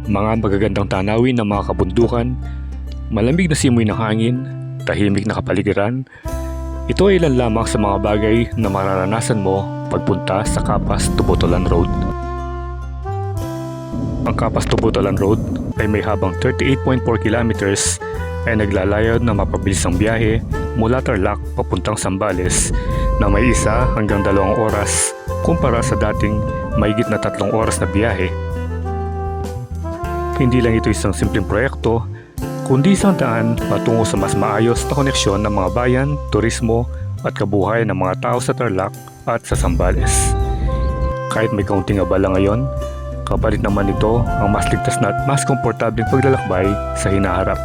mga magagandang tanawin ng mga kabundukan, malamig na simoy ng hangin, tahimik na kapaligiran. Ito ay ilan lamang sa mga bagay na mararanasan mo pagpunta sa Capas to Botolan Road. Ang Capas to Botolan Road ay may habang 38.4 kilometers ay naglalayad na mapabilisang biyahe mula Tarlac papuntang Zambales na may 1 hanggang 2 oras kumpara sa dating mahigit na 3 oras na biyahe. Hindi lang ito isang simpleng proyekto, kundi isang daan patungo sa mas maayos na koneksyon ng mga bayan, turismo at kabuhayan ng mga tao sa Tarlac at sa Zambales. Kahit may kaunting abala ngayon, kapalit naman ito ang mas ligtas na at mas komportableng paglalakbay sa hinaharap.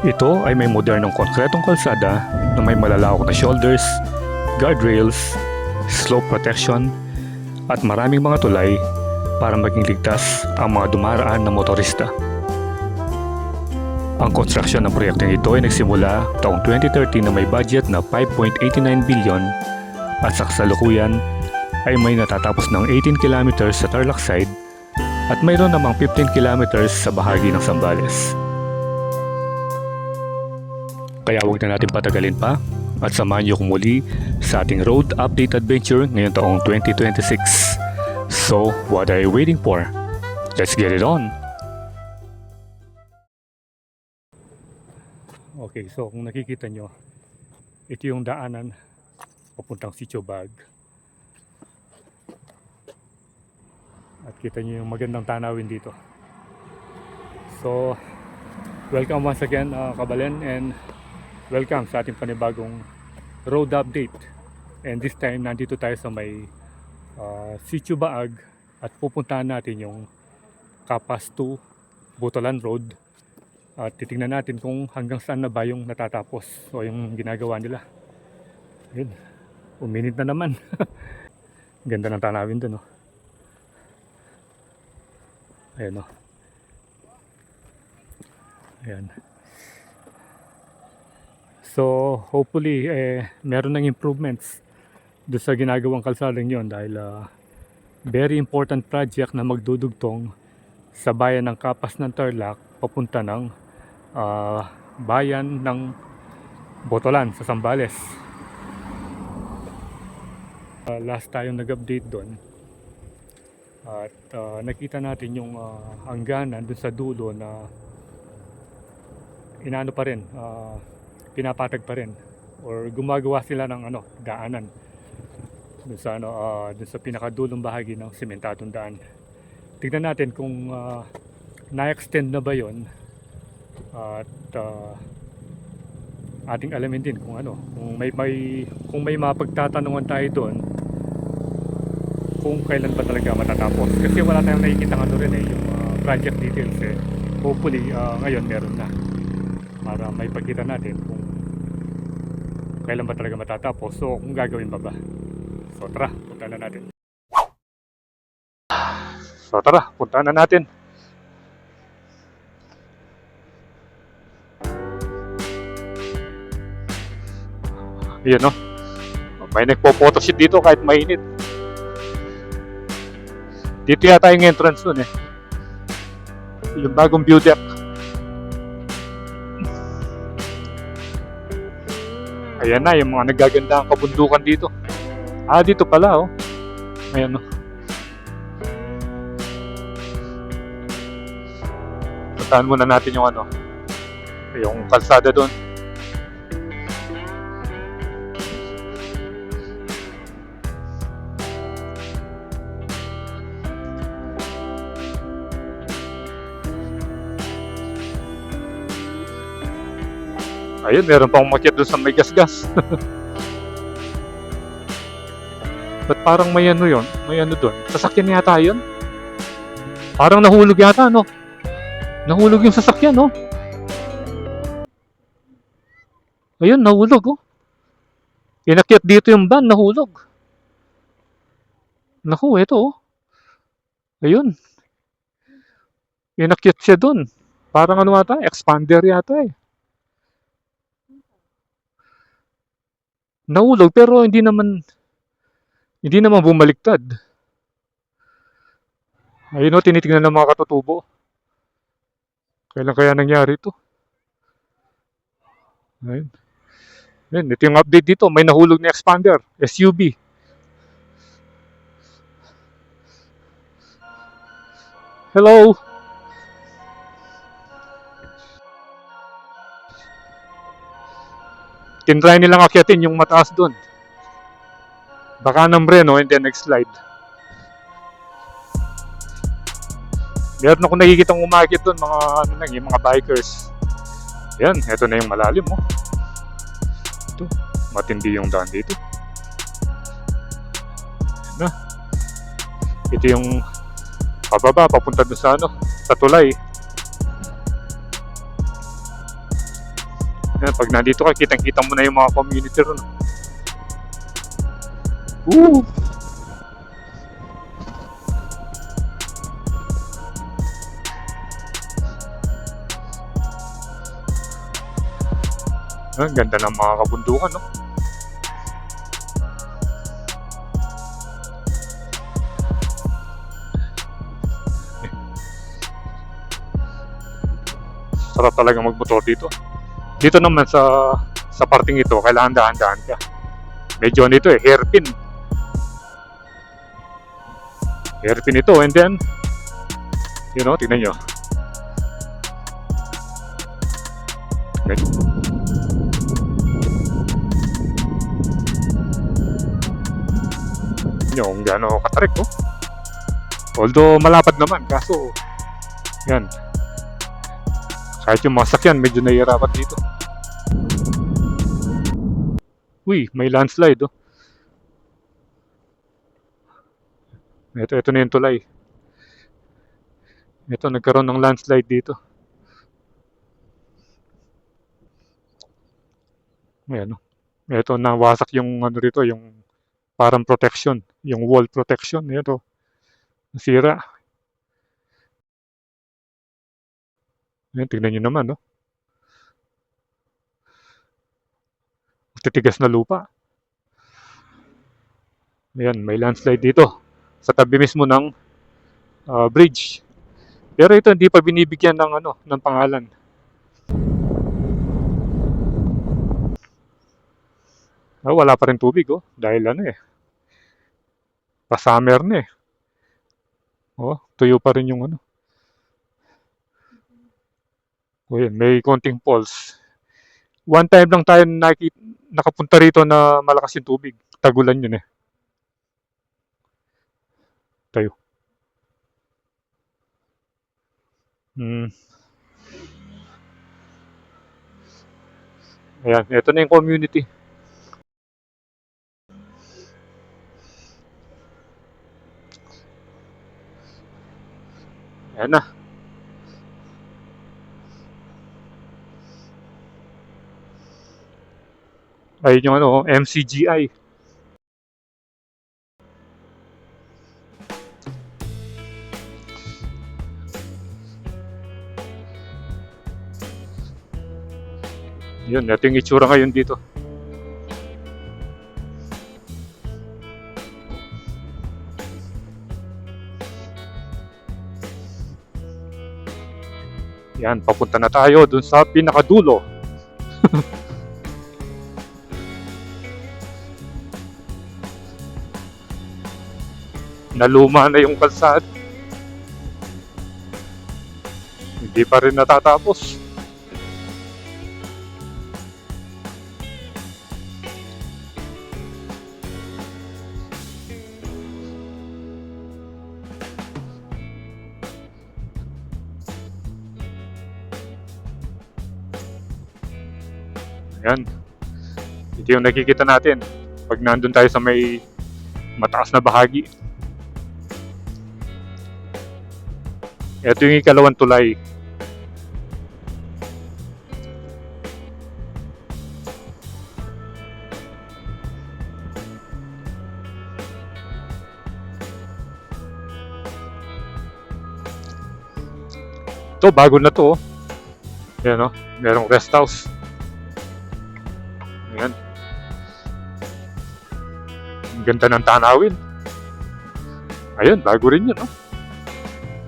Ito ay may modernong konkretong kalsada na may malalawak na shoulders, guardrails, slope protection at maraming mga tulay para maging ligtas ang mga dumaraan na motorista. Ang konstruksyon ng proyektong ito ay nagsimula taong 2013 na may budget na 5.89 billion at sa kasalukuyan ay may natatapos ng 18 kilometers sa Tarlac side at mayroon namang 15 kilometers sa bahagi ng Zambales. Kaya huwag na natin patagalin pa at samahan niyo ko muli sa ating road update adventure ngayong taong 2026. So, what are you waiting for? Let's get it on! Okay, so kung nakikita nyo, ito yung daanan papuntang Sitio Bag. At kita nyo yung magandang tanawin dito. So, welcome once again Kabalen, and welcome sa ating panibagong road update. And this time, nandito tayo sa may Sitio Baag at pupuntahan natin yung Capas to Botolan Road. At titingnan natin kung hanggang saan na ba yung natatapos o yung ginagawa nila. Yun, uminit na naman. Ganda ng tanawin dun, oh. Ayan, oh. Ayan. So hopefully meron ng improvements doon sa ginagawang kalsadang yon dahil very important project na magdudugtong sa bayan ng Capas ng Tarlac papunta ng bayan ng Botolan sa Zambales. Last tayong nag-update doon at nakita natin yung hangganan doon sa dulo na inaano pa rin, pinapatag pa rin or gumagawa sila ng daanan doon sa doon sa pinakadulong bahagi ng sementadong daan. Tignan natin kung na-extend na ba 'yon at ating alamin din kung kung may mapagtatanungan tayo doon kung kailan ba talaga matatapos, kasi wala tayong nakikita yung project details hopefully ngayon meron na para may pagkita natin kung kailan ba talaga matatapos, so kung gagawin ba. So tara, punta na natin. Ayan, no? May nagpo-photoshoot dito kahit mainit. Dito yata yung entrance dun yung bagong view deck. Ayan na, yung mga nagaganda ang kabundukan dito. Dito pala, oh. Ayan, oh. Puntahan muna natin yung yung kalsada doon. Ayun, meron pang umakyat doon sa may gas-gas. Ba't parang may yun? May doon? Sasakyan yata yun? Parang nahulog yata, no? Nahulog yung sasakyan, no? Ayun, nahulog, oh. Inakyat dito yung van, nahulog. Naku, ito, oh. Ayun. Inakyat siya doon. Parang expander yata Nahulog pero hindi naman bumaliktad. Ayun o, tinitingnan ng mga katutubo. Kailan kaya nangyari ito? Ayun. Ayun, ito yung update dito. May nahulog na expander. SUV. Hello? Tinry nilang akyatin yung mataas dun. Baka nambre, no? And then next slide. Meron ako nakikitang umakit dun, mga, ano lang, yung mga bikers. Yan, eto na yung malalim, oh. Ito, matindi yung daan dito. Yan na. Ito yung pababa, papunta dun sa, ano, sa tulay. Yan, pag nandito ka, kitang-kita mo na yung mga community ron. Woo! Ang ganda ng mga kabundukan, no? Sarap talaga magmotor dito. Dito naman sa parting ito, kailangan dahan-dahan ka. Medyo nito hairpin. Hairpin ito, and then, you know, tignan nyo. Yung gano'ng katarik, oh. Although malapad naman, kaso yan, kahit yung mga sakyan medyo nahihirapan dito. Uy, may landslide, oh. Ito na yung tulay. Ito, nagkaroon ng landslide dito. Ayan, oh. Ito, nawasak yung ano rito, yung parang protection, yung wall protection. Ito, nasira. Ayan, tignan nyo naman, no? Titigas na lupa. Ayan, may landslide dito sa tabi mismo ng bridge. Pero ito hindi pa binibigyan ng ano, ng pangalan. Wala pa rin tubig, oh, dahil ano pa-summer na eh. Oh, tuyo pa rin yung ano. Oh, yan, may konting falls. One time lang tayo nakapunta rito na malakas yung tubig. Tagulan yun eh. Tayo. Ayan, ito na yung community. Ayan na. Ayun yung ano, MCGI. Yun, ito yung itsura ngayon dito. Yan, papunta na tayo dun sa pinakadulo. Naluma na yung kalsada. Hindi pa rin natatapos. Ayan. Ito yung nakikita natin pag nandun tayo sa may mataas na bahagi. Ito yung ikalawang tulay. Ito, bago na to. Ayan, oh. Merong rest house. Ayan. Ang ganda ng tanawin. Ayun, bago rin yun, oh.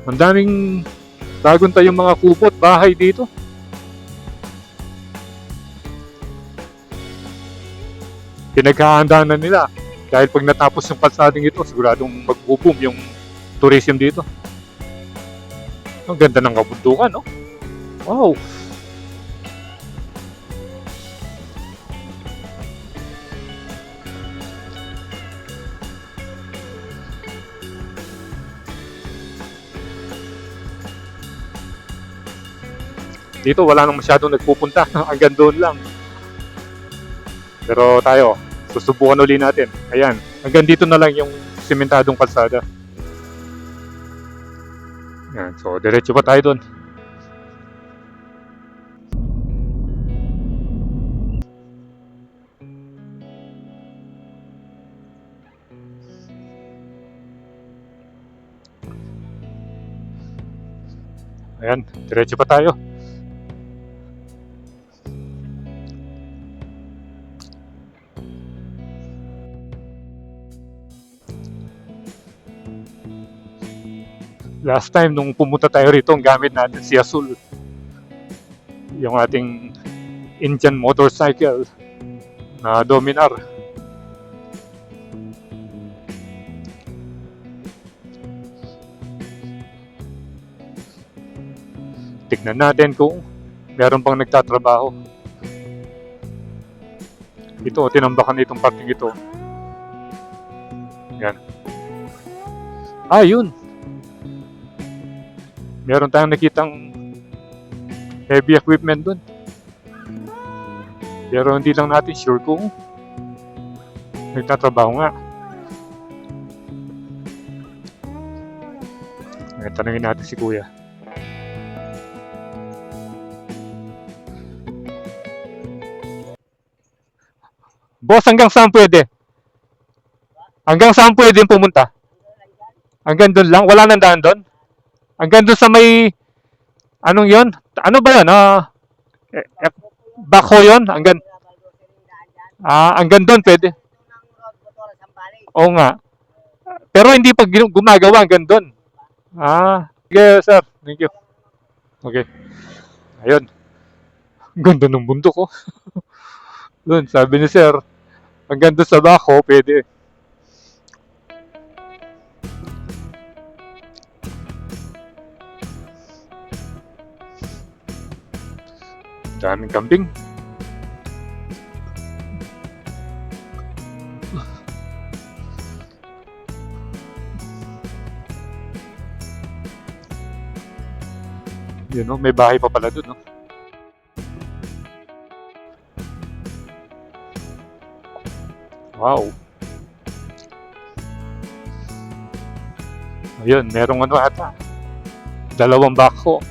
Ang daming bagong tayong mga kubo at bahay dito. Pinaghahandaan na nila. Dahil pag natapos yung kalsadang ito, siguradong mag-boom yung tourism dito. Ang ganda ng kabundukan, no? Wow! Dito wala nang masyadong nagpupunta. Hanggang doon lang. Pero tayo, susubukan uli natin. Ayan, hanggang dito na lang yung simentadong kalsada. Ayan, so diretso pa tayo doon. Ayan, diretso pa tayo. Last time nung pumunta tayo rito, ang gamit natin si Azul. Yung ating Indian motorcycle na Dominar. Tignan natin kung meron pang nagtatrabaho. Ito, tinambakan itong parking ito. Yan. Ah, yun. Meron tayong nakitang heavy equipment dun. Pero hindi lang natin sure kung nagtatrabaho nga. Tanungin natin si Kuya. Boss, hanggang saan pwede? Hanggang saan pwede pumunta? Hanggang doon lang? Wala nang daan doon? Hanggang doon sa may... Anong yon? Ano ba yun? Bako yun? Hanggang doon pwede? Oo nga. Pero hindi pag gumagawa hanggang doon. Sige sir. Thank you. Okay. Ayun. Ganda ng bundok, oh. Doon, sabi ni sir, hanggang doon sa Bako, pwede. Daming kambing. Yun, no? May bahay pa pala doon, no? Wow. Ayun, merong ano ata. 2 bako.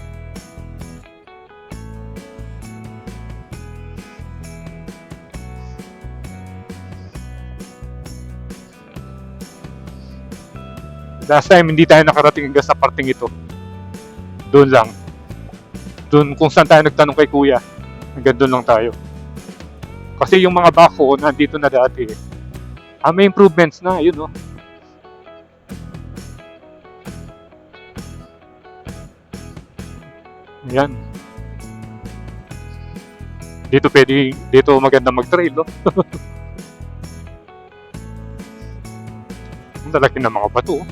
Last time, hindi tayo nakarating hanggang sa parting ito. Doon lang. Doon kung saan tayo nagtanong kay Kuya. Hanggang doon lang tayo. Kasi yung mga bako, nandito na dati. May improvements na, yun, no? Yan. Dito maganda mag-trail, no? Ang lalaki ng mga bato.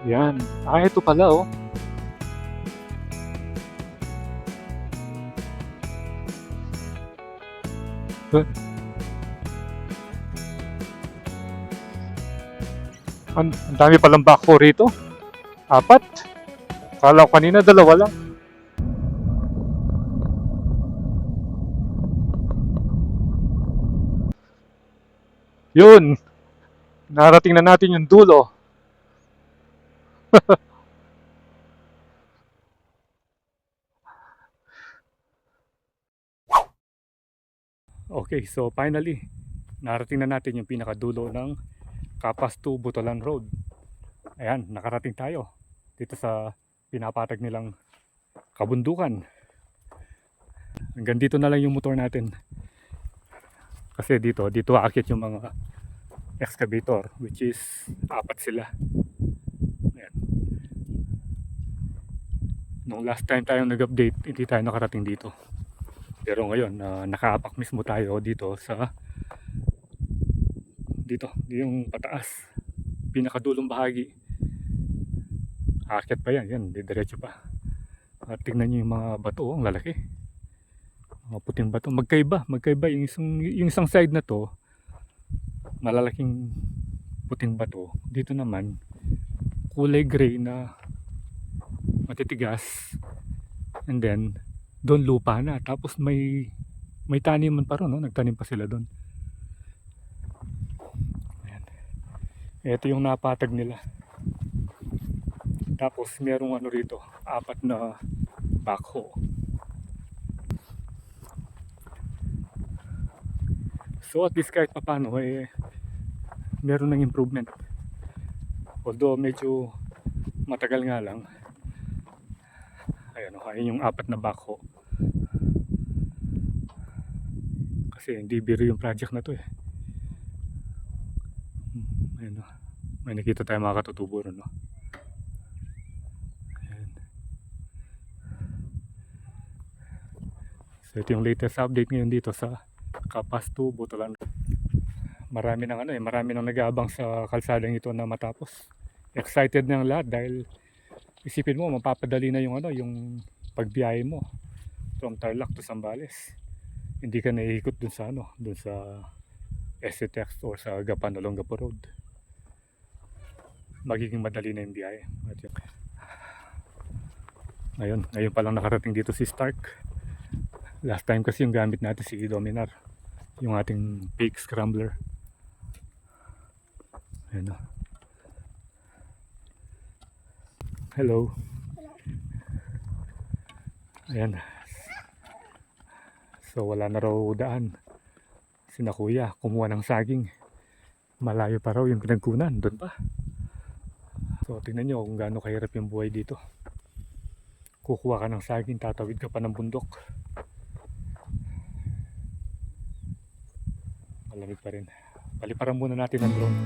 Yan. Ito pala, oh. Ang dami palang bako rito. 4. Kala ko kanina 2 lang. Yun. Narating na natin yung dulo. Okay, so finally, narating na natin yung pinakadulo ng Capas to Butolan Road. Ayan, nakarating tayo dito sa pinapatag nilang kabundukan. Hanggang dito na lang yung motor natin. Kasi dito aakit yung mga excavator, which is apat sila. Ayan. Nung last time tayong nag-update, hindi tayo nakarating dito. Pero ngayon, nakaapak mismo tayo dito sa yung pataas, pinakadulong bahagi. Aakyat pa yan, diretso pa. At tingnan nyo yung mga bato, ang lalaki. Mga puting bato, magkaiba yung isang side na to, malalaking puting bato. Dito naman, kulay gray na matitigas, and then doon lupa na, tapos may taniman pa ron, no? Nagtanim pa sila doon. Ayan. Ito yung napatag nila. Tapos merong ano rito, apat na backhoe. So at least kahit papano meron ng improvement. Although medyo matagal nga lang. Ayun yung apat na backhoe. Kasi hindi biro yung project na to eh. Ayun, may nakita tayo mga katutubo ron, no? Ayan. So ito yung latest update ngayon dito sa Kapastu, Butulan. Marami nang nag-aabang sa kalsadang ito na matapos. Excited na ang lahat dahil isipin mo, mapapadali na yung pagbiyahe mo from Tarlac to Zambales. Hindi ka naiikot dun sa SCTEX or sa Gapan Olongapo Road. Magiging madali na yung biyahe. Ngayon pa lang nakarating dito si Stark. Last time kasi yung gamit natin si Dominar, yung ating fake scrambler. Ayan o. Hello. Ayan. So wala na raw daan. Sina kuya kumuha ng saging. Malayo pa raw yung pinagkunan. Doon pa. So tingnan nyo kung gaano kahirap yung buhay dito. Kukuha ka ng saging, tatawid ka pa ng bundok. Malamig pa rin. Paliparan muna natin ang drone.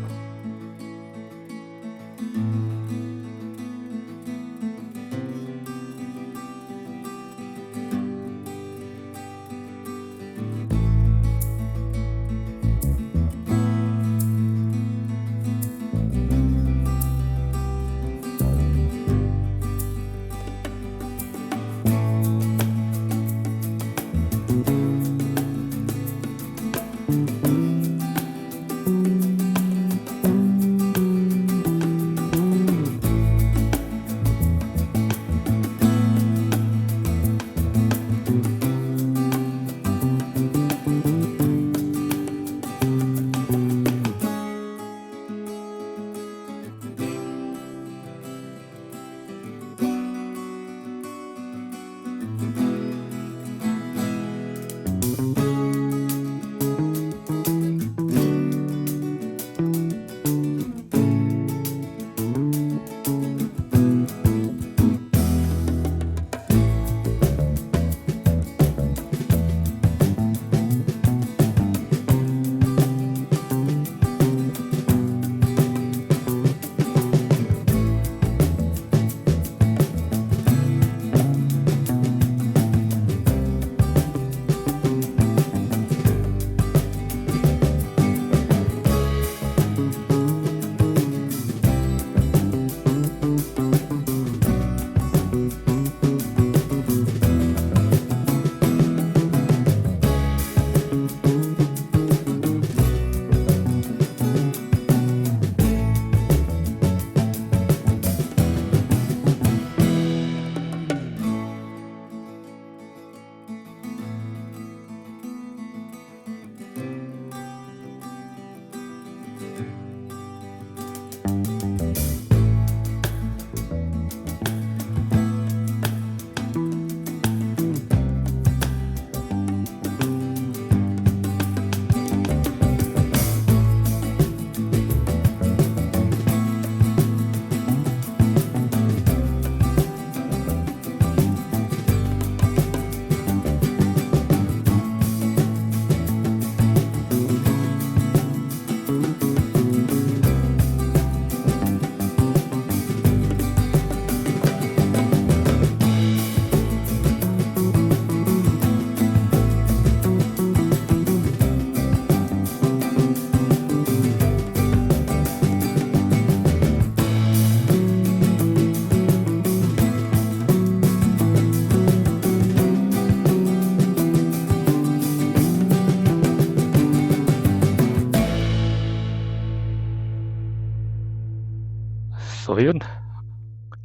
So yun,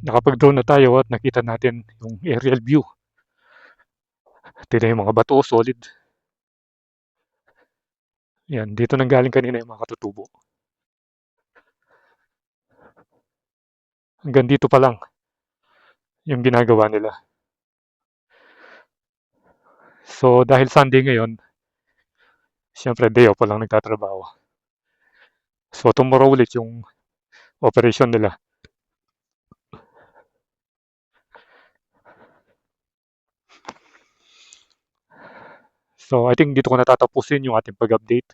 nakapag-drone na tayo at nakita natin yung aerial view. Tignan yung mga bato, solid. Yan, dito nang galing kanina yung mga katutubo. Hanggang dito pa lang yung ginagawa nila. So dahil Sunday ngayon, siyempre day off pa lang nagtatrabaho. So tomorrow ulit yung operation nila. So I think dito ko natatapusin yung ating pag-update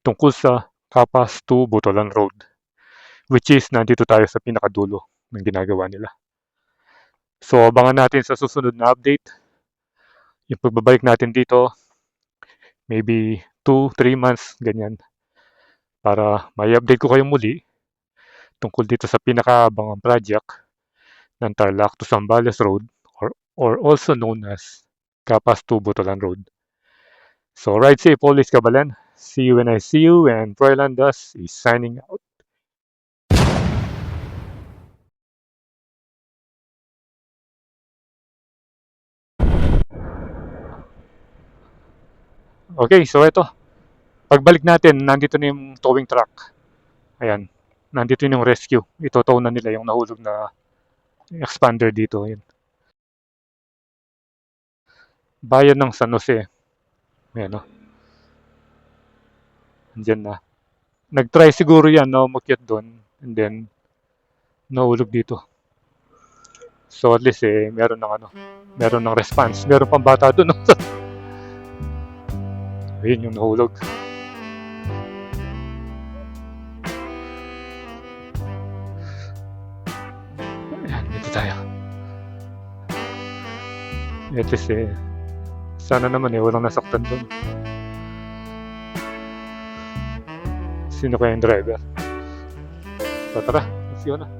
tungkol sa Kapas to Butolan Road, which is nandito tayo sa pinakadulo ng ginagawa nila. So abangan natin sa susunod na update yung pagbabalik natin dito, maybe 2-3 months, ganyan, para may update ko kayo muli tungkol dito sa pinakaabangang project ng Tarlac to Zambales Road, or also known as Kapas to Butolan Road. So ride safe always, Kabalan. See you when I see you, and Froilandas is signing out. Okay, so ito. Pagbalik natin, nandito na yung towing truck. Ayan, nandito yung rescue. Ito-tow na nila yung nahulog na expander dito. Ayan. Bayan ng San Jose. Ayan, no? Andyan na. Nag-try siguro yan na umakyat doon, and then nahulog dito. So at least meron ng response. Meron pang bata doon. Ayun yung nahulog. Ayan, dito tayo. At least sana naman walang nasaktan doon. Sino kaya yung driver? So tara, let's go na.